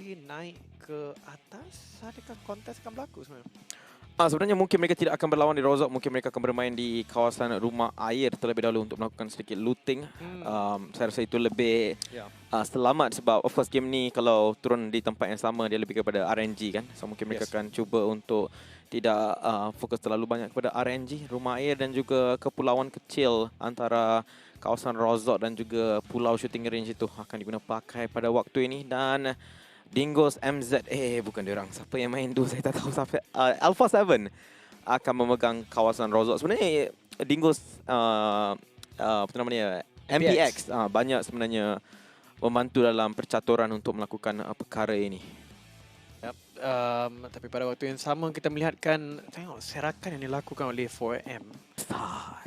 kembali naik ke atas. Adakah kontes akan berlaku sebenarnya? Sebenarnya mungkin mereka tidak akan berlawan di Rozok. Mungkin mereka akan bermain di kawasan rumah air terlebih dahulu untuk melakukan sedikit looting. Saya rasa itu lebih selamat sebab of course game ni kalau turun di tempat yang sama dia lebih kepada RNG kan. So mungkin mereka akan cuba untuk tidak fokus terlalu banyak kepada RNG, rumah air dan juga kepulauan kecil antara kawasan Rozok dan juga pulau shooting range itu akan digunakan pakai pada waktu ini. Dan Dingos MZ, bukan diorang. Siapa yang main tu saya tak tahu siapa. Alpha 7 akan memegang kawasan Rozok. Sebenarnya Dingos apa namanya MPX banyak sebenarnya membantu dalam percaturan untuk melakukan perkara ini. Tapi pada waktu yang sama kita melihatkan tengok serakan yang dilakukan oleh 4M.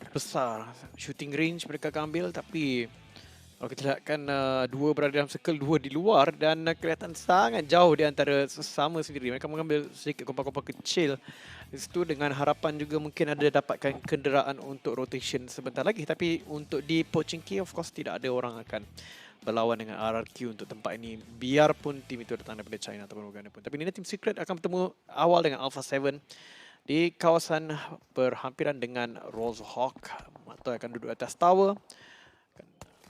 Besar. Shooting range mereka akan ambil tapi kalau kita lihatkan dua berada dalam circle, dua di luar dan kelihatan sangat jauh di antara sesama sendiri. Mereka mengambil sedikit kompak-kompak kecil di situ dengan harapan juga mungkin ada dapatkan kenderaan untuk rotation sebentar lagi. Tapi untuk di Pochinki of course tidak ada orang akan berlawan dengan RRQ untuk tempat ini. Biarpun tim itu datang daripada China ataupun bagaimanapun. Tapi ini tim Secret akan bertemu awal dengan Alpha 7 di kawasan berhampiran dengan Rozhawk. Atau akan duduk atas tower.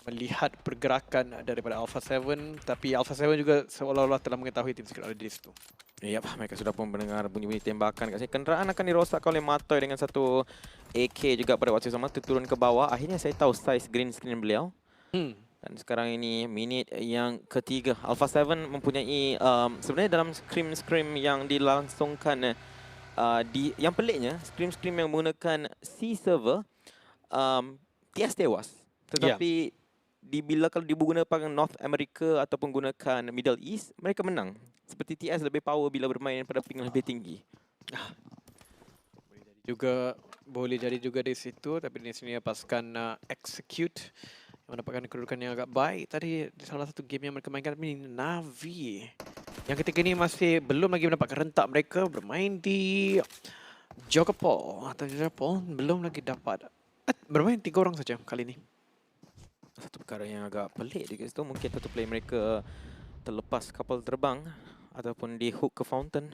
Melihat pergerakan daripada Alpha 7, tapi Alpha 7 juga seolah-olah telah mengetahui tim Secret ada di situ. Mereka sudah pun mendengar bunyi-bunyi tembakan kat sini. Kenderaan akan dirosakkan oleh Matoy dengan satu AK juga pada waktu sama turun ke bawah. Akhirnya saya tahu size green screen beliau. Dan sekarang ini minit yang ketiga. Alpha 7 mempunyai sebenarnya dalam scrim yang dilangsungkan yang peliknya scrim yang menggunakan C server TS tewas. Tetapi bila kalau digunakan North America ataupun gunakan Middle East, mereka menang. Seperti TS lebih power bila bermain pada ping lebih tinggi. Boleh jadi juga di situ, tapi di sini pasukan Execute yang mendapatkan kedudukan yang agak baik tadi di salah satu game yang mereka mainkan. Ini Navi yang ketika ini masih belum lagi mendapatkan rentak. Mereka bermain di Jogapol atau Jogapol belum lagi dapat bermain 3 orang saja kali ini. Satu perkara yang agak pelik di situ, mungkin satu player mereka terlepas kapal terbang ataupun di hook ke fountain.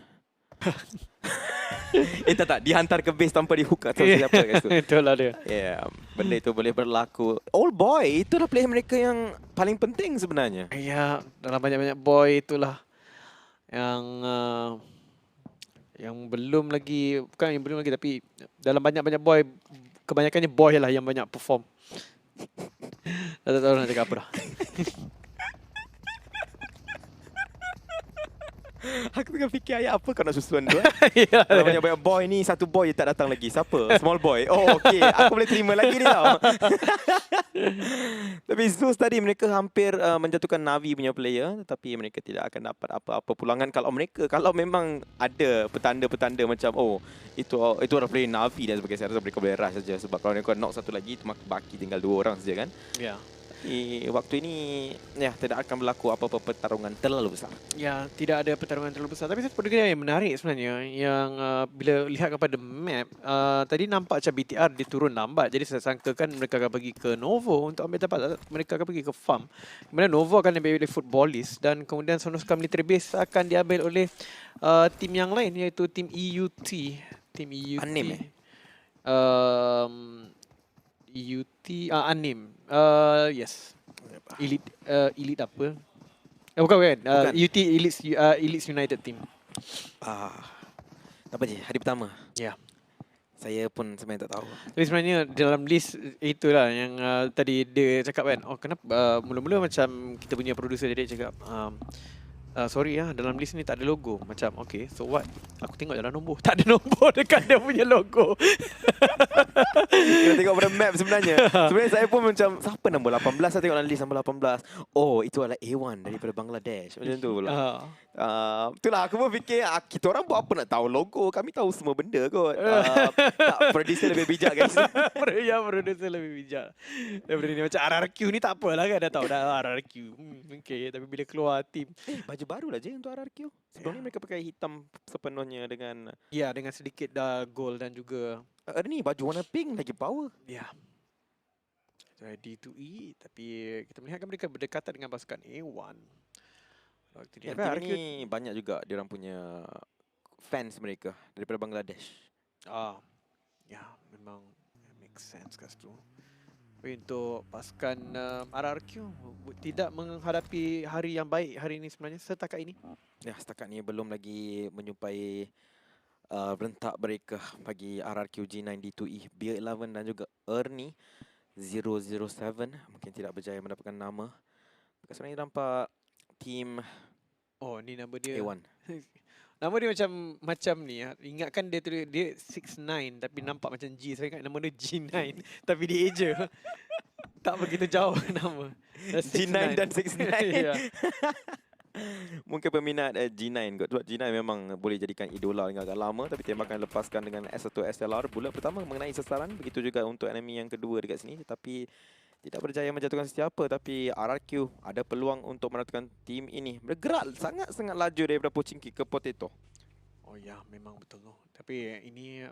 tak dihantar ke base tanpa di hook atau siapa guys tu. Itulah dia. Benda itu boleh berlaku. Old boy itulah player mereka yang paling penting sebenarnya. Dalam banyak-banyak boy itulah yang belum lagi, bukan yang belum lagi tapi dalam banyak-banyak boy kebanyakannya boy lah yang banyak perform. Tak tahu nak cakap apa dah. Aku tengah fikir ayat apa kau nak susun tu. Kalau banyak-banyak boy ni, satu boy je tak datang lagi. Siapa? Small boy. Oh okey, aku boleh terima lagi ni tau. Tapi Zeus tadi mereka hampir menjatuhkan Navi punya player, tapi mereka tidak akan dapat apa-apa pulangan kalau memang ada petanda-petanda macam itu adalah player Navi dan sebagainya. Saya rasa mereka boleh rush saja sebab kalau mereka knock satu lagi, baki tinggal 2 orang saja kan. Waktu ini tidak akan berlaku apa-apa pertarungan terlalu besar. Tidak ada pertarungan terlalu besar. Tapi satu perkara yang menarik sebenarnya yang bila lihat kepada map tadi nampak macam BTR dia turun lambat. Jadi saya sangkakan mereka akan pergi ke Novo untuk ambil tempat. Mereka akan pergi ke farm. Kemudian Novo akan diambil oleh Footballist dan kemudian Sonosuka Military Base akan diambil oleh tim yang lain iaitu tim EUT. Tim EUT. Anim EUT Anim. Yes. Elite apa? Bukan. EUT Elite United Team. Apa je? Hari pertama. Saya pun sebenarnya tak tahu. Tapi sebenarnya dalam list itulah yang tadi dia cakap kan. Kenapa mula-mula macam kita punya producer dia cakap sorry dalam list ni tak ada logo. Macam okay, so what? Aku tengok dalam nombor. Tak ada nombor dekat dia punya logo. Kita tengok pada map sebenarnya. Sebenarnya saya pun macam siapa nombor 18? Saya tengok dalam list nombor 18. Oh, itu adalah A1 daripada Bangladesh. Macam tu pula. Itulah aku pun fikir kita orang buat apa nak tahu logo. Kami tahu semua benda kot. Tak, producer lebih bijak guys. Producer lebih bijak. Daripada ni macam RRQ ni tak apalah kan, dah tahu dah RRQ. Okay, tapi bila keluar tim baju baru lah je untuk RRQ. Sebelum ni mereka pakai hitam sepenuhnya dengan dengan sedikit gold dan juga ni baju warna pink lagi power. Ready to eat. Tapi kita melihatkan mereka berdekatan dengan pasukan A1. Ya, tim ni banyak juga diorang punya fans mereka daripada Bangladesh. Ya, memang make sense kat situ. Tapi untuk pasukan RRQ tidak menghadapi hari yang baik hari ini sebenarnya setakat ini. Ya, setakat ni belum lagi menyumpai rentak mereka bagi RRQ G9D2E, Beer 11 dan juga Ernie 007 mungkin tidak berjaya mendapatkan nama. Sekarang ni nampak tim Ni nama dia A1. Nama dia macam ni ya. Ingatkan dia 69 tapi nampak macam G. Saya ingat nama dia G9 tapi dia je. Tak begitu jauh nama. G9 dan 69. Ya. Mungkin peminat G9 kot. Sebab G9 memang boleh jadikan idola yang agak lama. Tapi tembakan lepaskan dengan S1 SLR. Bullet pertama mengenai sasaran. Begitu juga untuk enemy yang kedua dekat sini. Tapi tidak berjaya menjatuhkan sesiapa. Tapi RRQ ada peluang untuk menentukan tim ini. Bergerak sangat-sangat laju daripada Pochinki ke Potato. Oh ya, memang betul tu. Tapi ini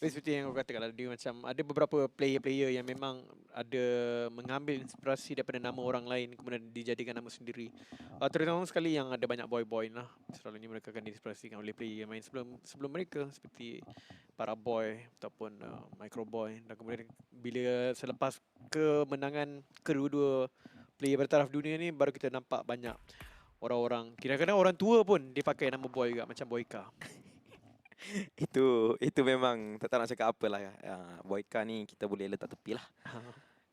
seperti yang kau katakan, dia macam ada beberapa player-player yang memang ada mengambil inspirasi daripada nama orang lain kemudian dijadikan nama sendiri. Terutama sekali yang ada banyak boy-boy lah. Selalunya mereka akan diinspirasikan oleh player yang main sebelum mereka seperti para boy ataupun micro boy, dan kemudian bila selepas kemenangan kedua-dua player bertaraf dunia ni baru kita nampak banyak orang-orang, kira-kira orang tua pun dia pakai nama boy juga macam Boyka. Itu memang tak nak cakap apa lah ya. Boyka ni kita boleh letak tepi lah.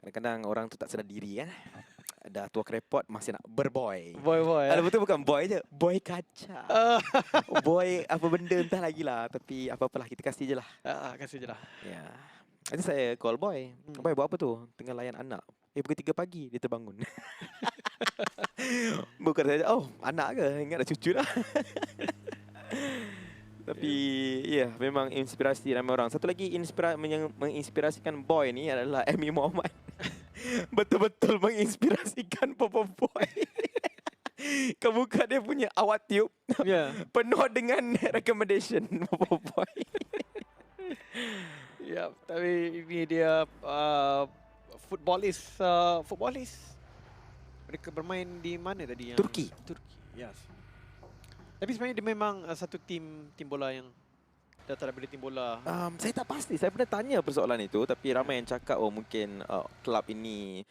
Kadang-kadang orang tu tak sedar diri kan. Dah tua krepot masih nak berboy. Boy. Ada betul bukan boy je. Boy kaca. Boy apa benda entah lagi lah. Tapi apa-apalah kita kasih je lah. Kasih je lah. Ya. Nanti saya call boy. Boy buat apa tu? Tengah layan anak. Pukul 3 pagi dia terbangun. Bukan saja. Oh anak ke? Ingat dah cucu dah. Tapi ya memang inspirasi ramai orang. Satu lagi yang menginspirasikan boy ni adalah Amy Mohamad. Betul-betul menginspirasikan Popo Boy. Kau buka dia punya awak tube, penuh dengan recommendation Popo Boy. Ya, tapi ini dia footballist. Mereka bermain di mana tadi? Turki. Yes. Tapi sebenarnya dia memang satu tim bola yang datang daripada tim bola. Saya tak pasti. Saya pernah tanya persoalan itu, tapi ramai yang cakap mungkin kelab ini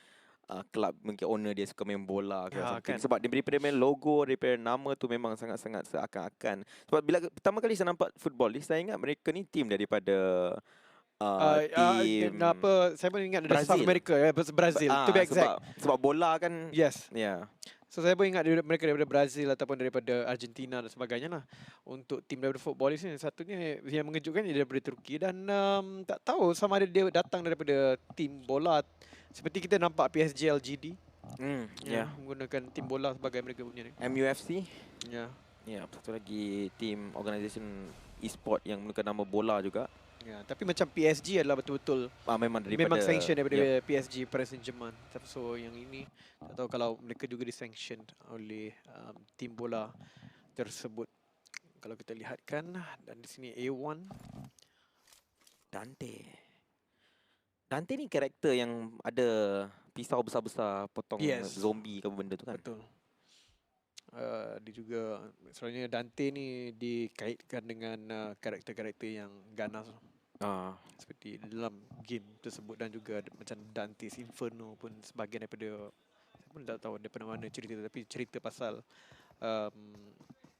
kelab mungkin owner dia suka main bola ke kan? Sebab daripada main logo, daripada nama tu memang sangat-sangat seakan-akan. Sebab bila pertama kali saya nampak footballist, saya ingat mereka ni tim daripada tim saya pun ingat dari South America, Brazil to be exact. Sebab bola kan. Yes. Yeah. So saya pun ingat mereka daripada Brazil ataupun daripada Argentina dan sebagainya lah. Untuk tim daripada footballist ni, satunya yang mengejutkan dia daripada Turki. Dan tak tahu sama ada dia datang daripada tim bola seperti kita nampak PSG LGD. Menggunakan tim bola sebagai mereka punya ni. MUFC. Ya, satu lagi tim organisation e-sport yang menggunakan nama bola juga. Ya, tapi macam PSG adalah betul-betul memang sanction daripada PSG, Paris Saint-Germain. So yang ini tak tahu kalau mereka juga disanction oleh tim bola tersebut. Kalau kita lihatkan, dan di sini A1 Dante ni karakter yang ada pisau besar-besar potong zombie ke benda tu kan. Betul. Dia juga selalunya Dante ni dikaitkan dengan karakter-karakter yang ganas. Seperti dalam game tersebut, dan juga macam Dante's Inferno pun sebahagian daripada, saya pun tak tahu daripada mana cerita, tapi cerita pasal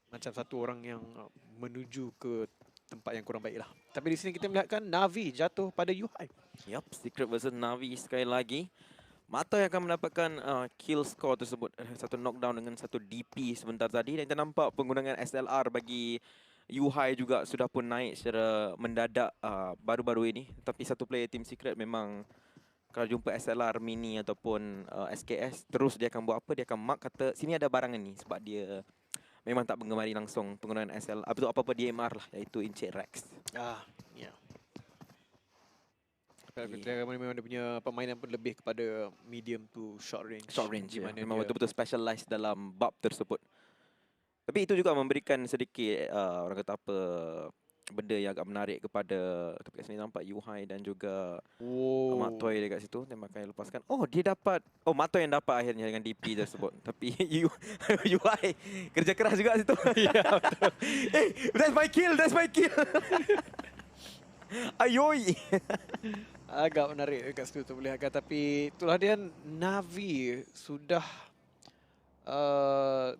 macam satu orang yang menuju ke tempat yang kurang baik lah. Tapi di sini kita melihatkan Navi jatuh pada Yuhai. Secret versus Navi sekali lagi. Mata yang akan mendapatkan kill score tersebut. Satu knockdown dengan satu DP sebentar tadi. Dan kita nampak penggunaan SLR bagi Yuhai juga sudah pun naik secara mendadak baru-baru ini. Tapi satu player Team Secret memang kalau jumpa SLR mini ataupun SKS, terus dia akan buat apa? Dia akan mark kata sini ada barang ni. Sebab dia memang tak menggemari langsung penggunaan SLR. Apa-apa DMR lah, iaitu Encik Rex. Ya. Memang dia punya permainan pun lebih kepada medium to short range. Memang betul-betul specialized dalam bab tersebut. Tapi itu juga memberikan sedikit orang kata apa, benda yang agak menarik kepada, tapi kat sini nampak Yuhai dan juga Mak Oh. Toy dekat situ. Tembakan yang lepaskan. Oh, dia dapat. Oh, Mak Toy yang dapat akhirnya dengan DP tersebut. Tapi Yuhai kerja keras juga situ. Ya, betul. Hey, that's my kill, that's my kill. Ayoi. Agak menarik dekat situ terlihatkan. Tapi itulah dia, Navi sudah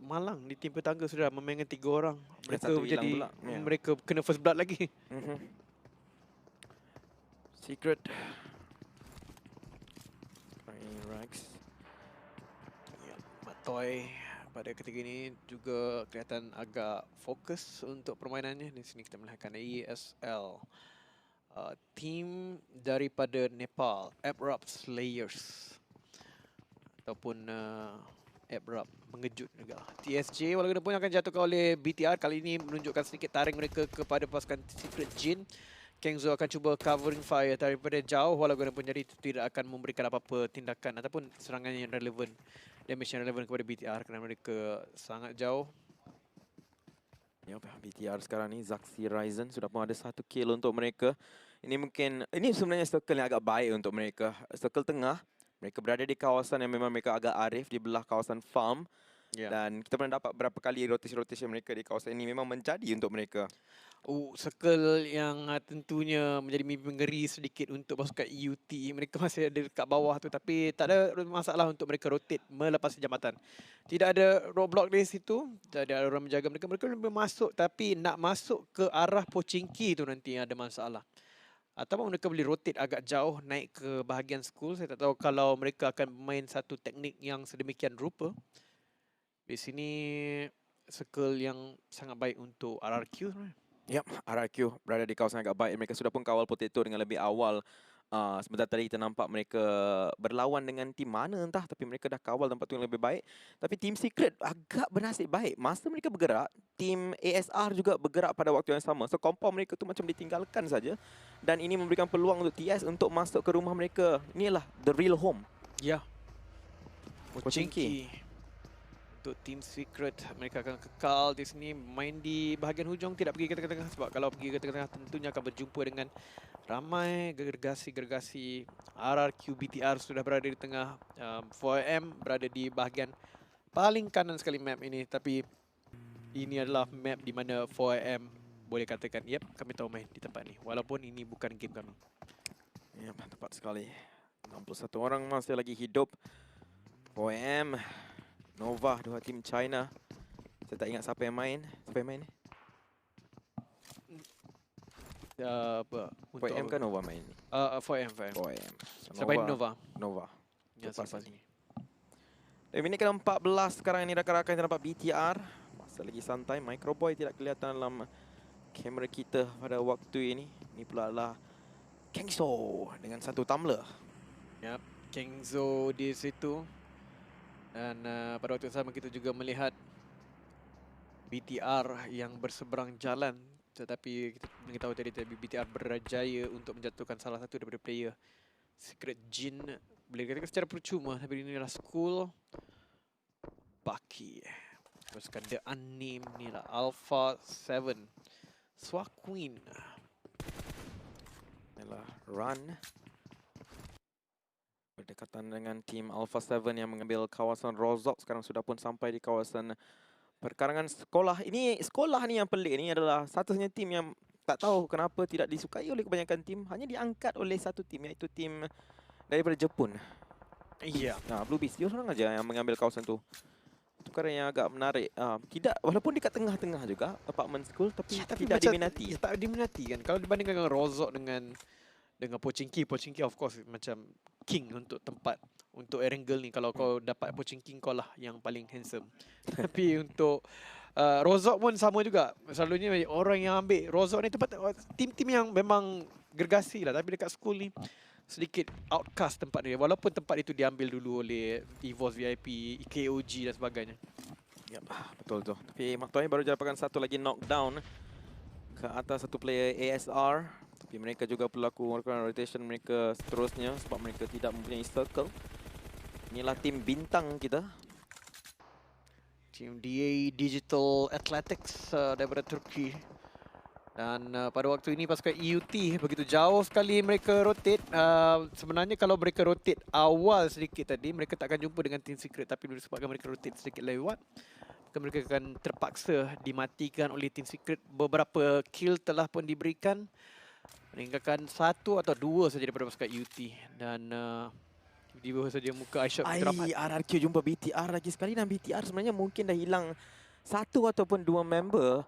malang di tim petangga, sudah memainkan 3 orang. Mereka satu hilang menjadi pula, ya. mereka kena first blood lagi. Secret. Rex. Ya, Matoy pada ketika ini juga kelihatan agak fokus untuk permainannya. Di sini kita melihatkan ESL. Tim daripada Nepal, Abrupt Slayers. Ataupun Abrupt mengejut juga. TSJ walaupun akan jatuhkan oleh BTR, kali ini menunjukkan sedikit taring mereka kepada pasukan Secret Jin. Kengzo akan cuba covering fire daripada jauh, walaupun jadi tidak akan memberikan apa-apa tindakan ataupun serangan yang relevan, damage yang relevan kepada BTR kerana mereka sangat jauh. Ya, BTR sekarang ni Zaxi Ryzen sudah pun ada 1 kill untuk mereka. Ini sebenarnya circle yang agak baik untuk mereka. Circle tengah, mereka berada di kawasan yang memang mereka agak arif di belah kawasan farm. Yeah. Dan kita pernah dapat berapa kali rotasi mereka di kawasan ini memang menjadi untuk mereka. Circle yang tentunya menjadi mimpi mengeri sedikit untuk pasukan EUT. Mereka masih ada dekat bawah tu, tapi tak ada masalah untuk mereka rotate melepasi jambatan. Tidak ada roadblock di situ, tak ada orang menjaga mereka. Mereka boleh masuk, tapi nak masuk ke arah Pochinki tu nanti ada masalah. Ataupun mereka boleh rotate agak jauh naik ke bahagian school. Saya tak tahu kalau mereka akan main satu teknik yang sedemikian rupa. Di sini circle yang sangat baik untuk RRQ sebenarnya. Yap, RRQ berada di kawasan agak baik. Mereka sudah pun kawal Potato dengan lebih awal. Sebentar tadi kita nampak mereka berlawan dengan tim mana entah, tapi mereka dah kawal tempat tu yang lebih baik. Tapi tim Secret agak bernasib baik. Masa mereka bergerak, tim ASR juga bergerak pada waktu yang sama. So compound mereka tu macam ditinggalkan saja. Dan ini memberikan peluang untuk TS untuk masuk ke rumah mereka. Inilah the real home. Ya. Pochinki. Untuk tim Secret, mereka akan kekal di sini, main di bahagian hujung, tidak pergi ke tengah-tengah, sebab kalau pergi ke tengah-tengah tentunya akan berjumpa dengan ramai gergasi-gergasi. RRQ BTR sudah berada di tengah, 4M berada di bahagian paling kanan sekali map ini, tapi ini adalah map di mana 4M boleh katakan, yep, kami tahu main di tempat ini, walaupun ini bukan game kami. Ya, tepat sekali. 61 orang masih lagi hidup. 4M, Nova, dua tim China. Saya tak ingat siapa yang main. Siapa yang main ni? Apa? 4M kan Nova main ni? 4M. 4M. Siapa main Nova? Nova. Ya, siapa sini? Dan minit ke-14 sekarang ini rakan-rakan kita nampak BTR. Masa lagi santai. Microboy tidak kelihatan dalam kamera kita pada waktu ini. Ini pula adalah Kengso dengan satu tumbler. Yap, Kengzo di situ. Dan pada waktu yang sama kita juga melihat BTR yang berseberang jalan. Tetapi kita mengetahui tadi BTR berjaya untuk menjatuhkan salah satu daripada player Secret Jin. Boleh dikatakan secara percuma, tapi ini adalah school. Baki. Teruskan The Unnamed ni lah. Alpha 7. Swaqueen. Inilah Run. Berdekatan dengan tim Alpha 7 yang mengambil kawasan Rozok. Sekarang sudah pun sampai di kawasan perkarangan sekolah. Ini sekolah ni yang pelik. Ini adalah satu-satunya tim yang tak tahu kenapa tidak disukai oleh kebanyakan tim. Hanya diangkat oleh satu tim, iaitu tim daripada Jepun. Iya. Nah, Blue Beast. Dia seorang aja yang mengambil kawasan tu. Itu perkara yang agak menarik. Tidak, walaupun dekat tengah-tengah juga apartment school, tapi, tidak diminati. Ya, tak diminati kan. Kalau dibandingkan dengan Rozok dengan Pochinki of course macam king untuk tempat untuk Erangel ni. Kalau kau dapat Pochinki, kau lah yang paling handsome. Tapi untuk Rozok pun sama juga. Selalunya orang yang ambil Rozok ni tempat tim-tim yang memang gergasi lah, tapi dekat school ni sedikit outcast tempat dia, walaupun tempat itu diambil dulu oleh EVOS VIP, KOG dan sebagainya. Ya, betul tu. Tapi Mak Toy baru dapatkan satu lagi knockdown ke atas satu player ASR. Tapi mereka juga perlu melakukan rotation mereka seterusnya sebab mereka tidak mempunyai circle. Inilah tim bintang kita. Tim DA Digital Athletics daripada Turki. Dan pada waktu ini pasukan EUT begitu jauh sekali mereka rotate. Sebenarnya kalau mereka rotate awal sedikit tadi, mereka tak akan jumpa dengan Team Secret. Tapi disebabkan mereka rotate sedikit lewat, mereka akan terpaksa dimatikan oleh Team Secret. Beberapa kill telah pun diberikan, meninggalkan 1 atau 2 saja daripada pasukan EUT. Dan tiba-tiba saja muka iShot teramat. RRQ jumpa BTR lagi sekali, dan BTR sebenarnya mungkin dah hilang 1 ataupun 2 member.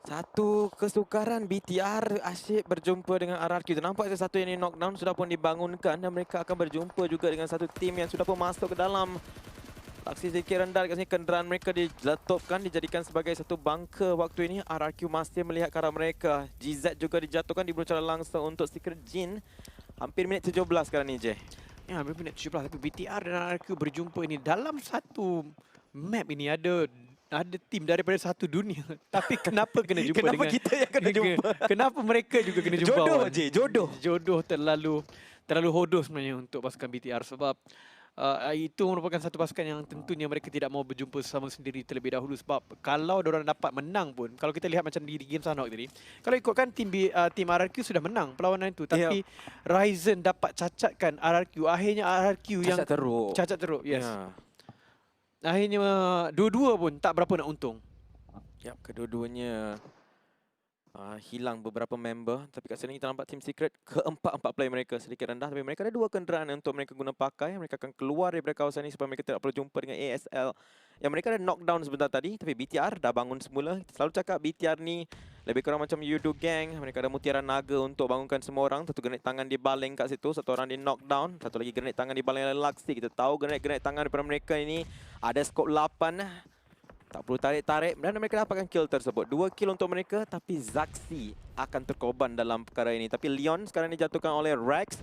Satu kesukaran BTR asyik berjumpa dengan RRQ. Nampak satu yang ini knockdown sudah pun dibangunkan, dan mereka akan berjumpa juga dengan satu tim yang sudah pun masuk ke dalam. Aksi sedikit rendah dekat sini, kenderaan mereka diletupkan, dijadikan sebagai satu bunker waktu ini. RRQ masih melihat ke arah mereka. GZ juga dijatuhkan, dibunuh secara langsung untuk Secret Jin. Hampir minit 17 sekarang ni, Jay. Ya, hampir minit 17. Tapi BTR dan RRQ berjumpa ini dalam satu map ini ada tim daripada satu dunia. Tapi kenapa kena jumpa Kenapa dengan kita yang kena jumpa? Kenapa mereka juga kena jumpa? Jodoh, awal? Jay, jodoh. Jodoh terlalu hodoh sebenarnya untuk pasukan BTR, sebab itu merupakan satu pasukan yang tentunya mereka tidak mau berjumpa sama sendiri terlebih dahulu. Sebab kalau diorang dapat menang pun, kalau kita lihat macam di game Sanhok tadi, kalau ikutkan tim RRQ sudah menang perlawanan itu, tapi Ryzen dapat cacatkan RRQ. Akhirnya RRQ yang cacat teruk. Yes. Akhirnya dua-dua pun tak berapa nak untung. Yap, kedua-duanya hilang beberapa member. Tapi kat sini kita nampak Team Secret, keempat player mereka sedikit rendah. Tapi mereka ada 2 kenderaan untuk mereka guna pakai. Mereka akan keluar daripada kawasan ini supaya mereka tidak perlu jumpa dengan ASL. Yang mereka ada knockdown sebentar tadi. Tapi BTR dah bangun semula. Kita selalu cakap BTR ni lebih kurang macam Yudo Gang. Mereka ada mutiara naga untuk bangunkan semua orang. Satu grenade tangan dibaling kat situ, satu orang di knockdown. Satu lagi grenade tangan dibaling oleh Luxy. Kita tahu grenade tangan daripada mereka ini ada skop 8. Tak perlu tarik-tarik, dan mereka dapatkan kill tersebut. 2 kill untuk mereka, tapi Zaxi akan terkorban dalam perkara ini. Tapi Leon sekarang dijatuhkan oleh Rex.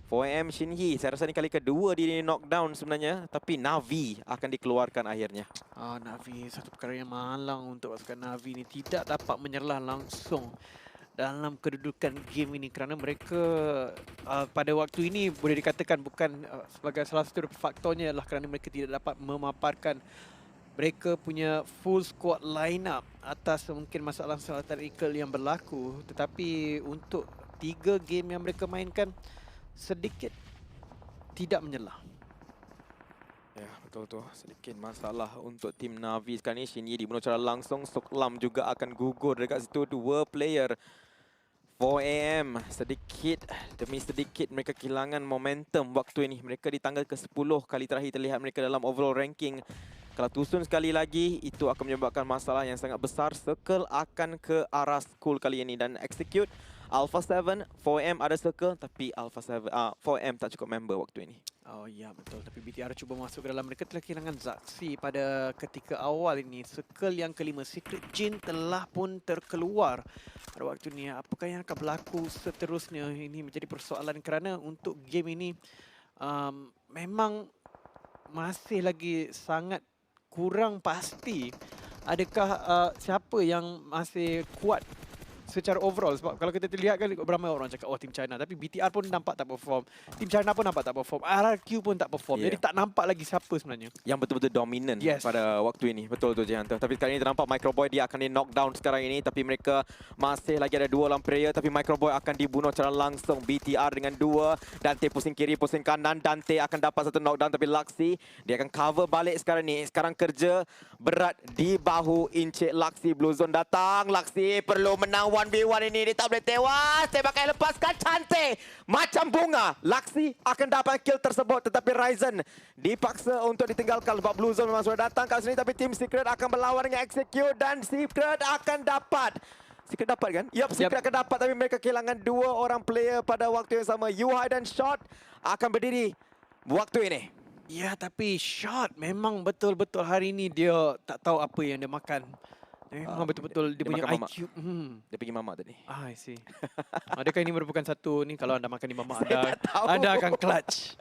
4AM Shinhee, saya rasa ni kali kedua dia knockdown sebenarnya. Tapi Navi akan dikeluarkan akhirnya. Navi, satu perkara yang malang untuk pasukan Navi ini. Tidak dapat menyerlah langsung dalam kedudukan game ini, kerana mereka pada waktu ini boleh dikatakan bukan sebagai salah satu faktornya adalah kerana mereka tidak dapat memaparkan mereka punya full squad line up atas mungkin masalah-masalah teknikal yang berlaku. Tetapi untuk 3 game yang mereka mainkan, sedikit tidak menyelah. Ya, betul tu. Sedikit masalah untuk tim Navi sekarang ni. Shinhee dibunuh secara langsung. Soklam juga akan gugur dekat situ. 2 player 4AM. Sedikit demi sedikit mereka kehilangan momentum waktu ini. Mereka di tangga ke-10 kali terakhir terlihat mereka dalam overall ranking. Kalau tusun sekali lagi, itu akan menyebabkan masalah yang sangat besar. Circle akan ke arah school kali ini. Dan execute Alpha 7, 4AM ada circle, tapi Alpha 7, 4AM tak cukup member waktu ini. Oh ya, betul. Tapi BTR cuba masuk ke dalam. Mereka telah kehilangan Zaxi pada ketika awal ini. Circle yang kelima, Secret Jin telah pun terkeluar pada waktu ini. Apakah yang akan berlaku seterusnya? Ini menjadi persoalan kerana untuk game ini memang masih lagi sangat kurang pasti adakah siapa yang masih kuat secara overall. Sebab kalau kita lihat kan ramai orang cakap Team China, tapi BTR pun nampak tak perform, Team China pun nampak tak perform, RRQ pun tak perform. Jadi tak nampak lagi siapa sebenarnya yang betul-betul dominan pada waktu ini. Betul tu Jihan. Tapi sekarang ini ternampak Microboy dia akan di knockdown sekarang ini, tapi mereka masih lagi ada 2 orang player, tapi Microboy akan dibunuh secara langsung. BTR dengan 2, Dante pusing kiri, pusing kanan. Dante akan dapat satu knockdown, tapi Luxy dia akan cover balik sekarang ni. Sekarang kerja berat di bahu Encik Luxy. Blue Zone datang, Luxy perlu menang 1v1 ini, dia tak boleh tewas. Tembakan lepaskan cantik macam bunga. Luxy akan dapat kill tersebut, tetapi Ryzen dipaksa untuk ditinggalkan sebab Blue Zone memang sudah datang kat sini. Tapi Team Secret akan berlawan dengan Execute, dan Secret akan dapat. Secret dapat kan? Yup, Secret akan dapat, tapi mereka kehilangan 2 orang player pada waktu yang sama. Yuhai dan Shot akan berdiri waktu ini. Ya, tapi Shot memang betul-betul hari ini dia tak tahu apa yang dia makan. Memang betul-betul dia punya IQ. Dia pergi mamak tadi. I see. Adakah ini merupakan satu ni, kalau anda makan di mamak anda akan clutch.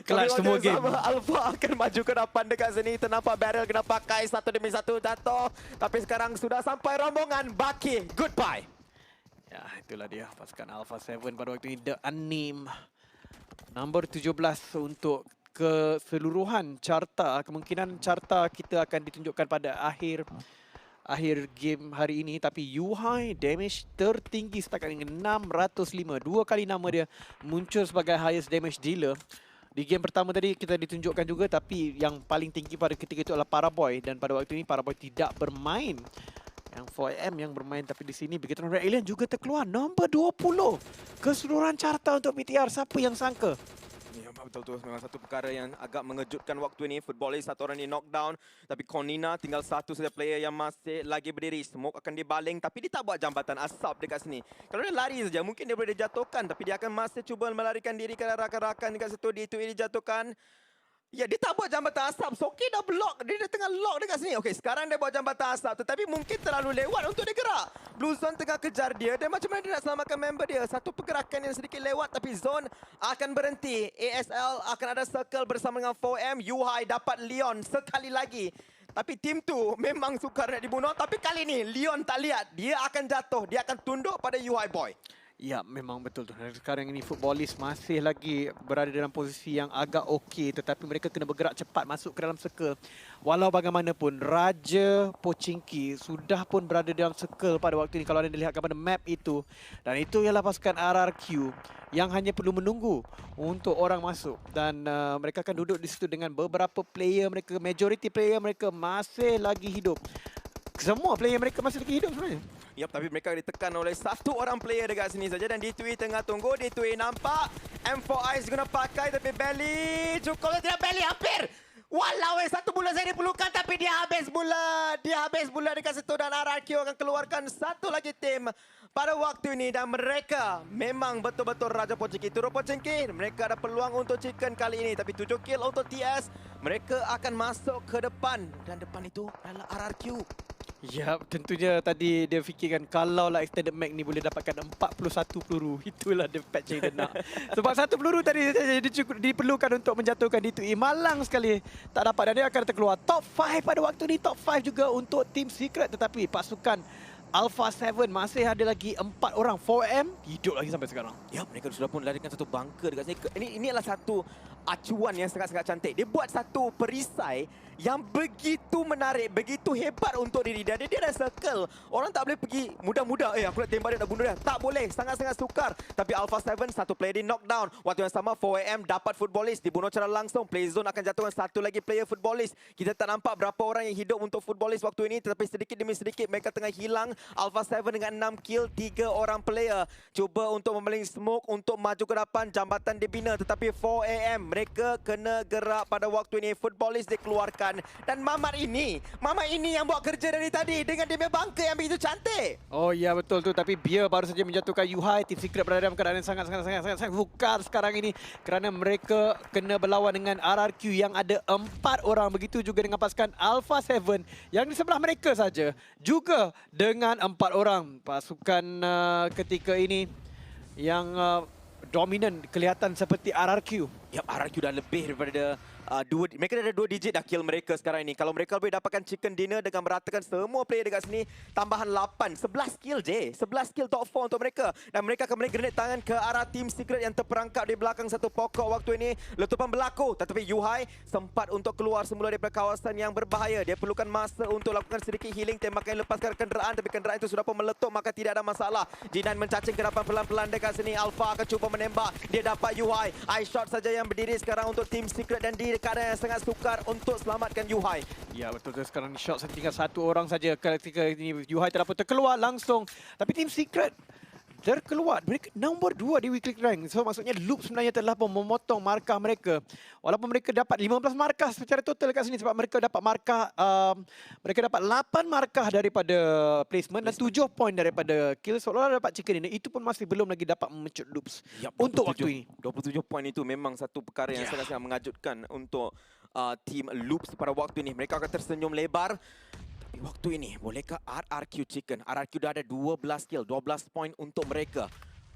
Clutch semua game. Alpha akan maju ke depan dekat sini. Ternampak barrel kena pakai 1 demi 1 jatuh. Tapi sekarang sudah sampai rombongan Baki. Goodbye. Ya, itulah dia pasukan Alpha 7 pada waktu ini. The Unnamed. Nombor 17 untuk keseluruhan carta. Kemungkinan carta kita akan ditunjukkan pada akhir akhir game hari ini, tapi Yuhai damage tertinggi setakat dengan 605. 2 kali nama dia muncul sebagai highest damage dealer. Di game pertama tadi kita ditunjukkan juga, tapi yang paling tinggi pada ketika itu adalah Paraboy, dan pada waktu ini Paraboy tidak bermain. Yang 4M yang bermain, tapi di sini begitu Red Alien juga terkeluar nombor 20. Keseluruhan carta untuk PTR, siapa yang sangka? Ya, betul tu, memang satu perkara yang agak mengejutkan waktu ini. Footballis satu orang di knockdown, tapi Konina tinggal satu saja player yang masih lagi berdiri. Smoke akan dibaling, tapi dia tak buat jambatan asap dekat sini. Kalau dia lari saja, mungkin dia boleh dijatuhkan, tapi dia akan masih cuba melarikan diri ke rakan-rakan dekat situ. Dia itu dijatuhkan. Ya, dia tak buat jambatan asap. Soki dah block. Dia dah tengah lock dekat sini. Okey, sekarang dia buat jambatan asap. Tetapi mungkin terlalu lewat untuk dia gerak. Blue Zone tengah kejar dia. Dan macam mana dia nak selamatkan member dia? Satu pergerakan yang sedikit lewat, tapi Zone akan berhenti. ASL akan ada circle bersama dengan 4M. Yuhai dapat Leon sekali lagi. Tapi tim tu memang sukar nak dibunuh. Tapi kali ni Leon tak lihat. Dia akan jatuh. Dia akan tunduk pada Yuhai Boy. Ya, memang betul tu. Sekarang ini Footballis masih lagi berada dalam posisi yang agak okey, tetapi mereka kena bergerak cepat masuk ke dalam circle. Walau bagaimanapun, Raja Pochinki sudah pun berada dalam circle pada waktu ini kalau anda lihat kepada map itu. Dan itu ialah pasukan RRQ yang hanya perlu menunggu untuk orang masuk. Dan mereka akan duduk di situ dengan beberapa player mereka, majority player mereka masih lagi hidup. Semua player mereka masih lagi hidup sebenarnya. Yap, tapi mereka ditekan oleh satu orang player dekat sini saja, dan D2 tengah tunggu. D2 nampak M4 Ice guna pakai, tapi Belly cukup tidak. Belly hampir. Walau satu bola saya diperlukan, tapi dia habis bola. Dia habis bola dekat situ, dan RRQ akan keluarkan satu lagi tim pada waktu ini. Dan mereka memang betul-betul Raja Pochinki. Turun Pochinki, mereka ada peluang untuk chicken kali ini, tapi 7 kill untuk TS. Mereka akan masuk ke depan, dan depan itu adalah RRQ. Ya, tentunya tadi dia fikirkan kalau lah extended mag ni boleh dapatkan 41 peluru. Itulah the patch yang dia nak. Sebab satu peluru tadi diperlukan untuk menjatuhkan D2E. Malang sekali tak dapat, dan dia akan terkeluar. Top 5 pada waktu ni, top 5 juga untuk Team Secret. Tetapi pasukan Alpha 7 masih ada lagi 4 orang. 4M hidup lagi sampai sekarang. Ya, mereka sudah pun larikan satu bunker dekat sini. Ini adalah satu acuan yang sangat-sangat cantik. Dia buat satu perisai yang begitu menarik, begitu hebat untuk diri dia. Dia ada circle. Orang tak boleh pergi mudah-mudah. Aku nak tembak dia, nak bunuh dia. Tak boleh. Sangat-sangat sukar. Tapi Alpha 7, satu player di knockdown. Waktu yang sama, 4AM dapat Footballis. Dibunuh secara langsung. Playzone akan jatuhkan satu lagi player Footballis. Kita tak nampak berapa orang yang hidup untuk Footballis waktu ini. Tetapi sedikit demi sedikit mereka tengah hilang. Alpha 7 dengan 6 kill, 3 orang player. Cuba untuk membaling smoke untuk maju ke depan. Jambatan dibina. Tetapi 4AM, mereka kena gerak pada waktu ini. Footballis dikeluarkan. Dan Mamat ini yang buat kerja dari tadi dengan dia punya bunker yang begitu cantik. Oh ya, betul tu. Tapi Beer baru saja menjatuhkan Yuhai. Team Secret berada dalam keadaan yang sangat sukar sekarang ini, kerana mereka kena berlawan dengan RRQ yang ada 4 orang. Begitu juga dengan pasukan Alpha 7 yang di sebelah mereka saja juga dengan 4 orang. Pasukan ketika ini yang dominan kelihatan seperti RRQ. Yap, RRQ dah lebih daripada mereka dah ada 2 digit dah kill mereka sekarang ini. Kalau mereka boleh dapatkan chicken dinner dengan meratakan semua player dekat sini, tambahan 8, 11 kill je. 11 kill top 4 untuk mereka. Dan mereka akan boleh grenade tangan ke arah Team Secret yang terperangkap di belakang satu pokok waktu ini. Letupan berlaku, tetapi Yuhai sempat untuk keluar semula daripada kawasan yang berbahaya. Dia perlukan masa untuk lakukan sedikit healing. Tembakan lepaskan kenderaan, tapi kenderaan itu sudah pun meletup, maka tidak ada masalah. Jinan mencacing ke depan pelan-pelan dekat sini. Alpha akan cuba menembak. Dia dapat Yuhai. Eye shot saja yang berdiri sekarang untuk Team Secret, dan di keadaan yang sangat sukar untuk selamatkan Yuhai. Ya, betul. Sekarang ni shot tinggal satu orang saja. Ketika ini Yuhai telah pun terkeluar langsung. Tapi Team Secret terkeluar. Mereka nombor 2 di weekly rank. So maksudnya loop sebenarnya telah pun memotong markah mereka. Walaupun mereka dapat 15 markah secara total kat sini, sebab mereka dapat markah mereka dapat 8 markah daripada placement dan 7 point daripada kill. Seolah-olah dapat chicken ini. Itu pun masih belum lagi dapat memecut loops. Yap, untuk waktu ini. 27 point itu memang satu perkara yang sangat-sangat mengejutkan untuk tim Loops pada waktu ini. Mereka akan tersenyum lebar. Tapi waktu ini, bolehkah RRQ Chicken? RRQ dah ada 12 kill, 12 point untuk mereka.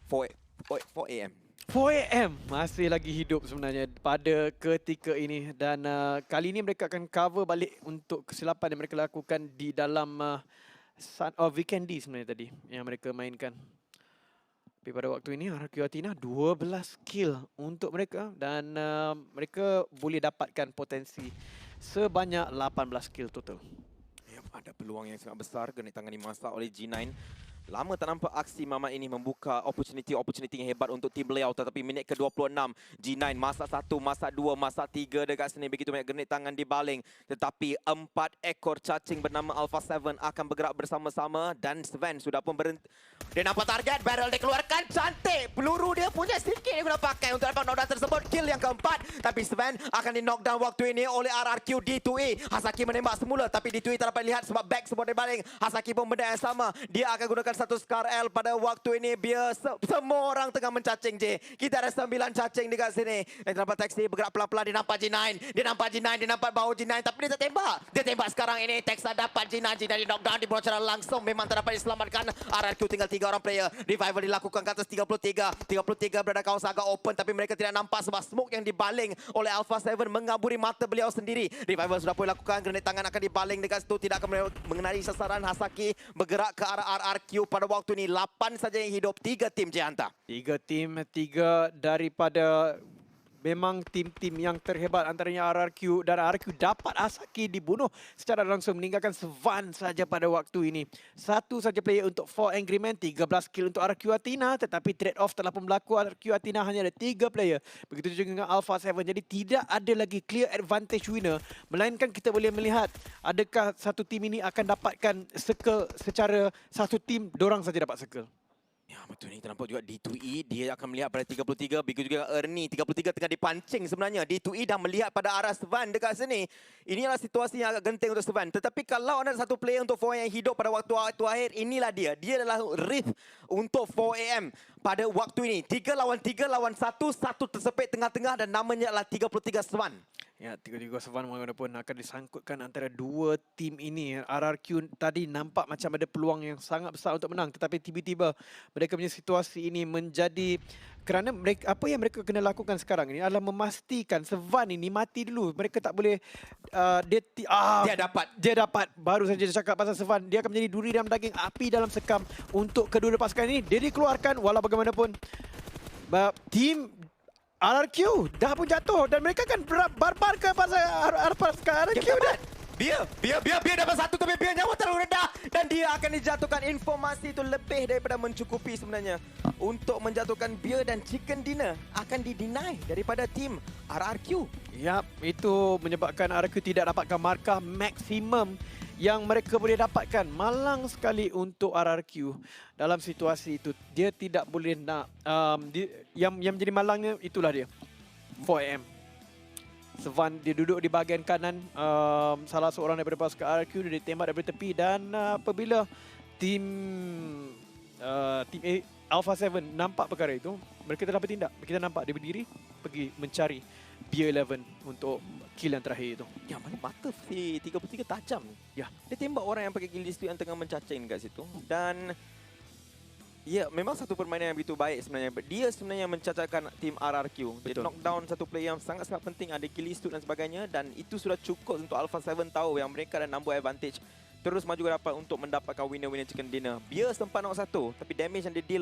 4AM. 4AM masih lagi hidup sebenarnya pada ketika ini. Dan kali ini mereka akan cover balik untuk kesilapan yang mereka lakukan di dalam Weekend D sebenarnya tadi yang mereka mainkan. Tapi pada waktu ini RRQ Athena 12 kill untuk mereka, dan mereka boleh dapatkan potensi sebanyak 18 kill total. Ada peluang yang sangat besar kena tangan dimasak oleh G9. Lama tak nampak aksi Mamat ini membuka opportunity yang hebat untuk tim beliau. Tetapi minit ke-26, G9 masak 1, masak 2, masak 3 dekat sini. Begitu banyak genit tangan dibaling. Tetapi 4 ekor cacing bernama Alpha 7 akan bergerak bersama-sama. Dan Sven sudah pun berhenti. Dia nampak target, barrel dikeluarkan, cantik. Peluru dia punya sedikit dia guna pakai untuk dapat knockdown tersebut. Kill yang keempat. Tapi Sven akan di-knockdown waktu ini oleh RRQ D2E. Hasaki menembak semula tapi D2E tak dapat lihat sebab back semua dibaling. Hasaki pun benda yang sama. Dia akan gunakan satu Scar L pada waktu ini. Biar semua orang tengah mencacing je. Kita ada 9 cacing dekat sini. Dan dapat taxi bergerak pelan-pelan. Dia nampak G9. Dia nampak G9. Dia nampak bau G9. Tapi dia tak tembak. Dia tembak sekarang ini. Texa dapat G9. G9 di knockdown. Dibunuh secara langsung. Memang tak dapat diselamatkan. RRQ tinggal 3 orang player. Revival dilakukan ke atas 33. 33 berada kawasan agak open. Tapi mereka tidak nampak sebab smoke yang dibaling oleh Alpha 7 mengaburi mata beliau sendiri. Revival sudah pun lakukan. Grenade tangan akan dibaling dekat situ. Tidak akan mengenai sasaran. Hasaki bergerak ke arah RRQ pada waktu ini. 8 saja yang hidup. 3 tim je hantar. 3 tim, 3 daripada memang tim-tim yang terhebat antaranya RRQ, dan RRQ dapat Hasaki dibunuh secara langsung meninggalkan Svan saja pada waktu ini. Satu saja player untuk 4 Angry Men, 13 kill untuk RRQ Athena, tetapi trade off telah pun berlaku. RRQ Athena hanya ada 3 player. Begitu juga dengan Alpha 7. Jadi tidak ada lagi clear advantage winner, melainkan kita boleh melihat adakah satu tim ini akan dapatkan circle secara satu tim dorang saja dapat circle. Ya, betul ni. Kita nampak juga D2E. Dia akan melihat pada 33. Begitu juga Ernie. 33 tengah dipancing sebenarnya. D2E dah melihat pada arah Svan dekat sini. Inilah situasi yang agak genting untuk Svan. Tetapi kalau ada satu player untuk 4 yang hidup pada waktu akhir, inilah dia. Dia adalah Rift untuk 4AM pada waktu ini. 3 lawan 3 lawan 1. Satu tersepit tengah-tengah dan namanya adalah 33 Svan. Ya, 33 Svan bagaimanapun akan disangkutkan antara dua tim ini. RRQ tadi nampak macam ada peluang yang sangat besar untuk menang, tetapi tiba-tiba mereka punya situasi ini menjadi, kerana mereka, apa yang mereka kena lakukan sekarang ini adalah memastikan Svan ini mati dulu. Mereka tak boleh dia dapat baru saja dia cakap pasal Svan. Dia akan menjadi duri dalam daging, api dalam sekam untuk kedua pasukan ini. Dia dikeluarkan walau bagaimanapun tim RRQ dah pun jatuh dan mereka kan barbar ke pasal RRQ dan Biar dapat satu tapi biar nyawa terlalu rendah dan dia akan dijatuhkan. Informasi itu lebih daripada mencukupi sebenarnya untuk menjatuhkan Beer, dan chicken dinner akan di-deny daripada tim RRQ. Yap, itu menyebabkan RRQ tidak dapatkan markah maksimum yang mereka boleh dapatkan. Malang sekali untuk RRQ dalam situasi itu. Dia tidak boleh nak yang menjadi malangnya itulah dia. 4AM. Svan dia duduk di bahagian kanan, salah seorang daripada pasukan RRQ dia ditembak daripada tepi, dan apabila tim Alpha 7 nampak perkara itu, mereka telah bertindak. Kita nampak dia berdiri pergi mencari Beer 11 untuk kill yang terakhir itu. Ya, mana mata si 33 tajam. Ya, dia tembak orang yang pakai gillis tu yang tengah mencacing kat situ. Dan ya, memang satu permainan yang begitu baik sebenarnya. Dia sebenarnya mencacatkan tim RRQ. Dia knock down satu player yang sangat-sangat penting, ada killis tu dan sebagainya, dan itu sudah cukup untuk Alpha 7 tahu yang mereka ada number advantage. Terus maju ke dapat untuk mendapatkan winner-winner chicken dinner. Beer sempat knock 1, tapi damage yang dia deal